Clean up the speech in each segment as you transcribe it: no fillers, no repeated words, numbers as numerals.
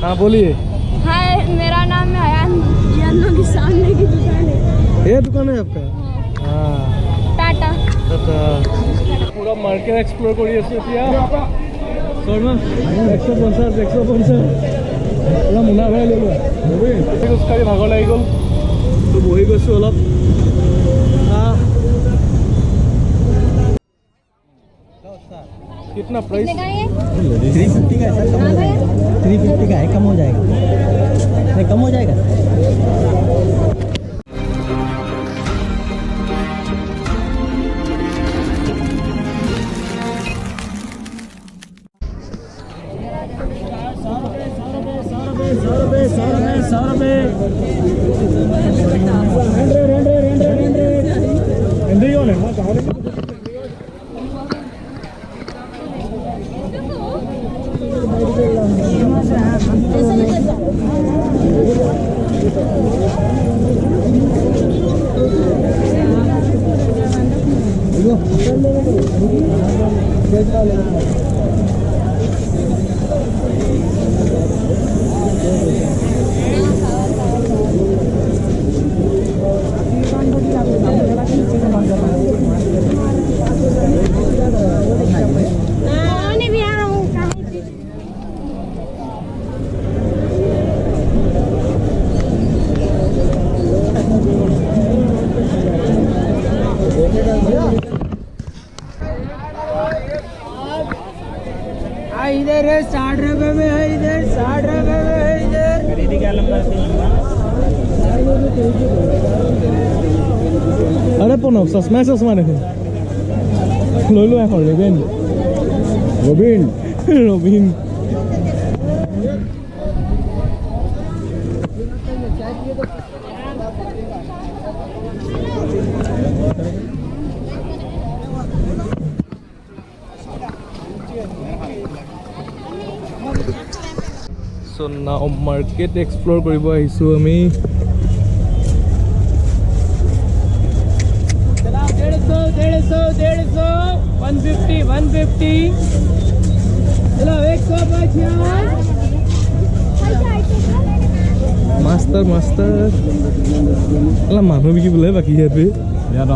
हाँ बोलिए। हाय, मेरा नाम है अयान। ये की सामने की दुकान है। ये दुकान है आपका? हाँ। टाटा। पूरा मार्केट एक्सप्लोर कर शर्मा 150 150 पूरा मुना भाई ले लो खোजकाढ़ी भागर लगी गल तो बहि गई अलग कितना प्राइस? 350 का है सर, 350 का है, कम हो जाएगा, नहीं कम हो जाएगा। इधर है 60 रुपए में है, इधर 60 रुपए में है, इधर खरीदी क्या लंबा अरे प्रणव चश्मा चश्मा देखें लो लो এখন Robin Robin Robin So now market explore কৰিব আহিছো আমি 150 चलो 155 मास्टर मास्टर अला मानु बिकी बोले बाकी है पे यार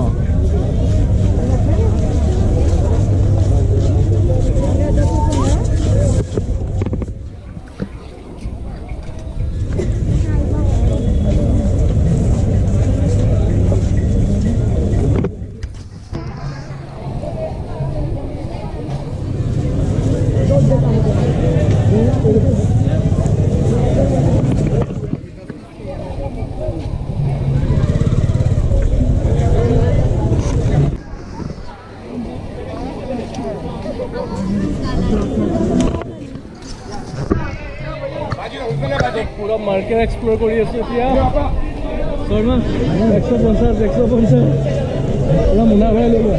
पूरा मार्केट एक्सप्लोर कर शर्मा 150 150 पूरा मुना भाई ले लो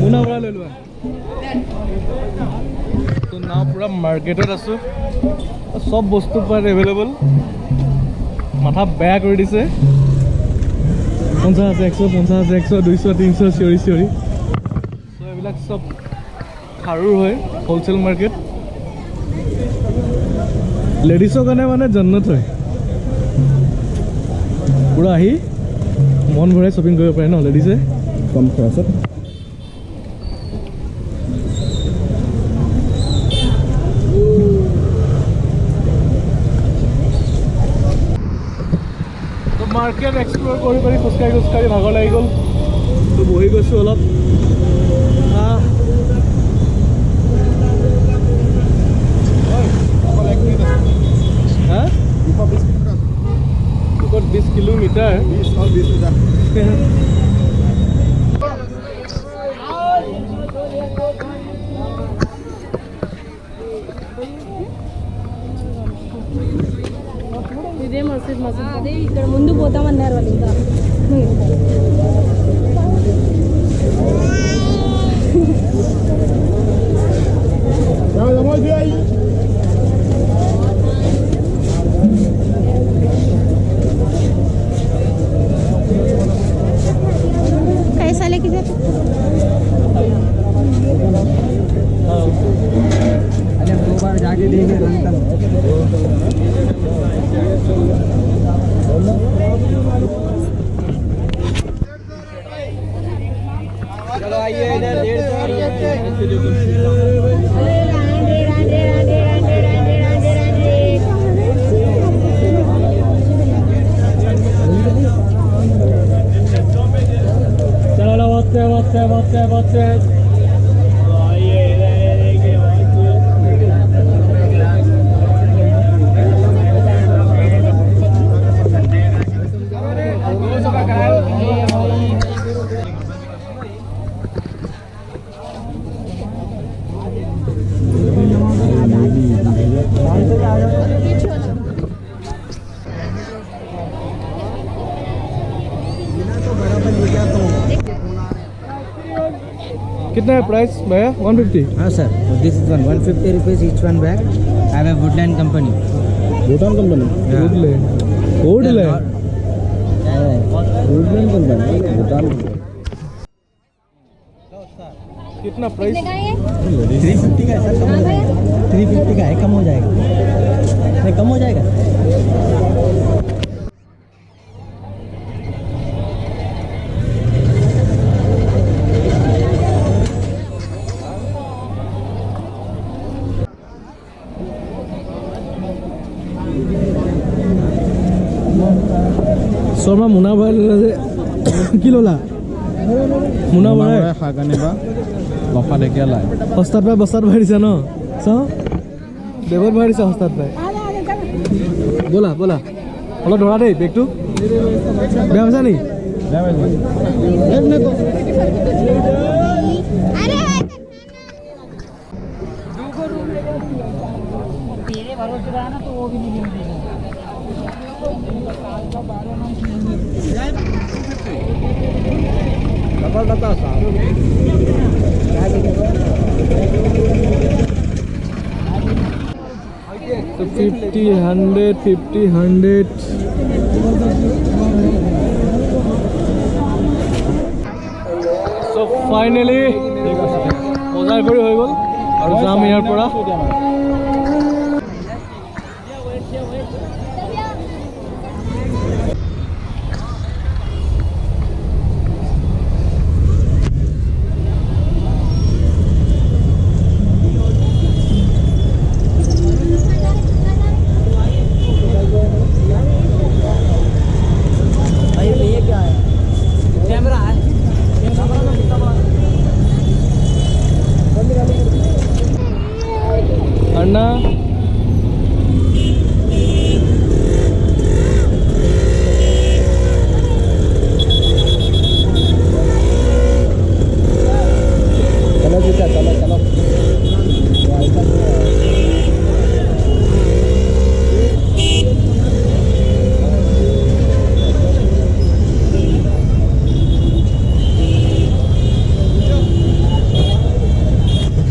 मुना भाई ले लो तो ना पूरा मार्केटत आसो सब बस्तु पर एवेलेबल माथा बेया कर दिसे 50 150 100 200 300 चिरी चिरी तो एबिलाक सब खारुर है होलसेल मार्केट लेडिसर कारण माने जन्नत है पूरा आही मन भरे शॉपिंग कर पारे न लेडिसे कम खरचत तो मार्केट एक्सप्लोर करी पारि खोजकाढ़ी भागर लगी गल तो बहि गई अलग हाँ 20 किलोमीटर 20 मीटर ఇదే మసీద్ అదే ఇక్కడ ముందు పోతామన్నారు వాళ్ళు ఇంకా कैसा लेके जाते अरे 2 बार जाके चलो आइए इधर 150 चलो बच्चे कितना है प्राइस भैया 150 हाँ sir this is 150 rupees each one bag I have Woodland company Bhutan company Yeah. Woodland Bhutan कितना प्राइस कितने का है ये? 350 का है सर हाँ भैया 350 का है कम हो जाएगा नहीं कम हो जाएगा শৰ্মা মুনা ভৰাই ল'লে যে কি ল'লা মুনা ভৰাই শাক আনিবা লফা ঢেকীয়া লাই সস্তাত পাই বস্তাত ভৰাই দিছা ন চাওঁ বেগত ভৰাই দিছা সস্তাত পাই ব'লা ব'লা অলপ ধৰা দেই বেগটো বেয়া পাইছা নেকি तेरे भरोसे रहा ना तो वो भी नहीं मिलेगा So 50, 100, 50, 100. So finally, বজাৰ কৰি হৈ গ'ল আৰু যাম ইয়াৰ পৰা अन्ना चलो जीता चलो चलो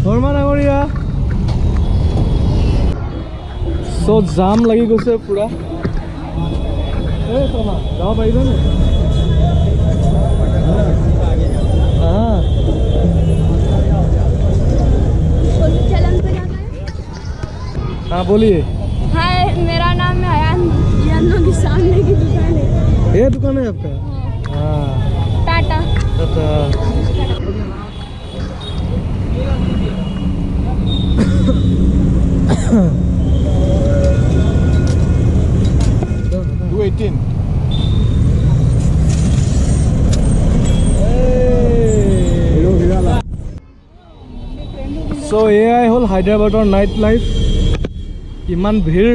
শৰ্মা ডাঙৰীয়া so জাম লাগি গৈছে পুৰা এই শৰ্মা যাব পাৰিবা নে हाँ बोलिए हाय मेरा नाम है अयान यानों के सामने की दुकान है ये दुकान है आपका हाँ टाटा अच्छा So এয়াই হ'ল হায়দৰাবাদৰ নাইট লাইফ কিমান ভিৰ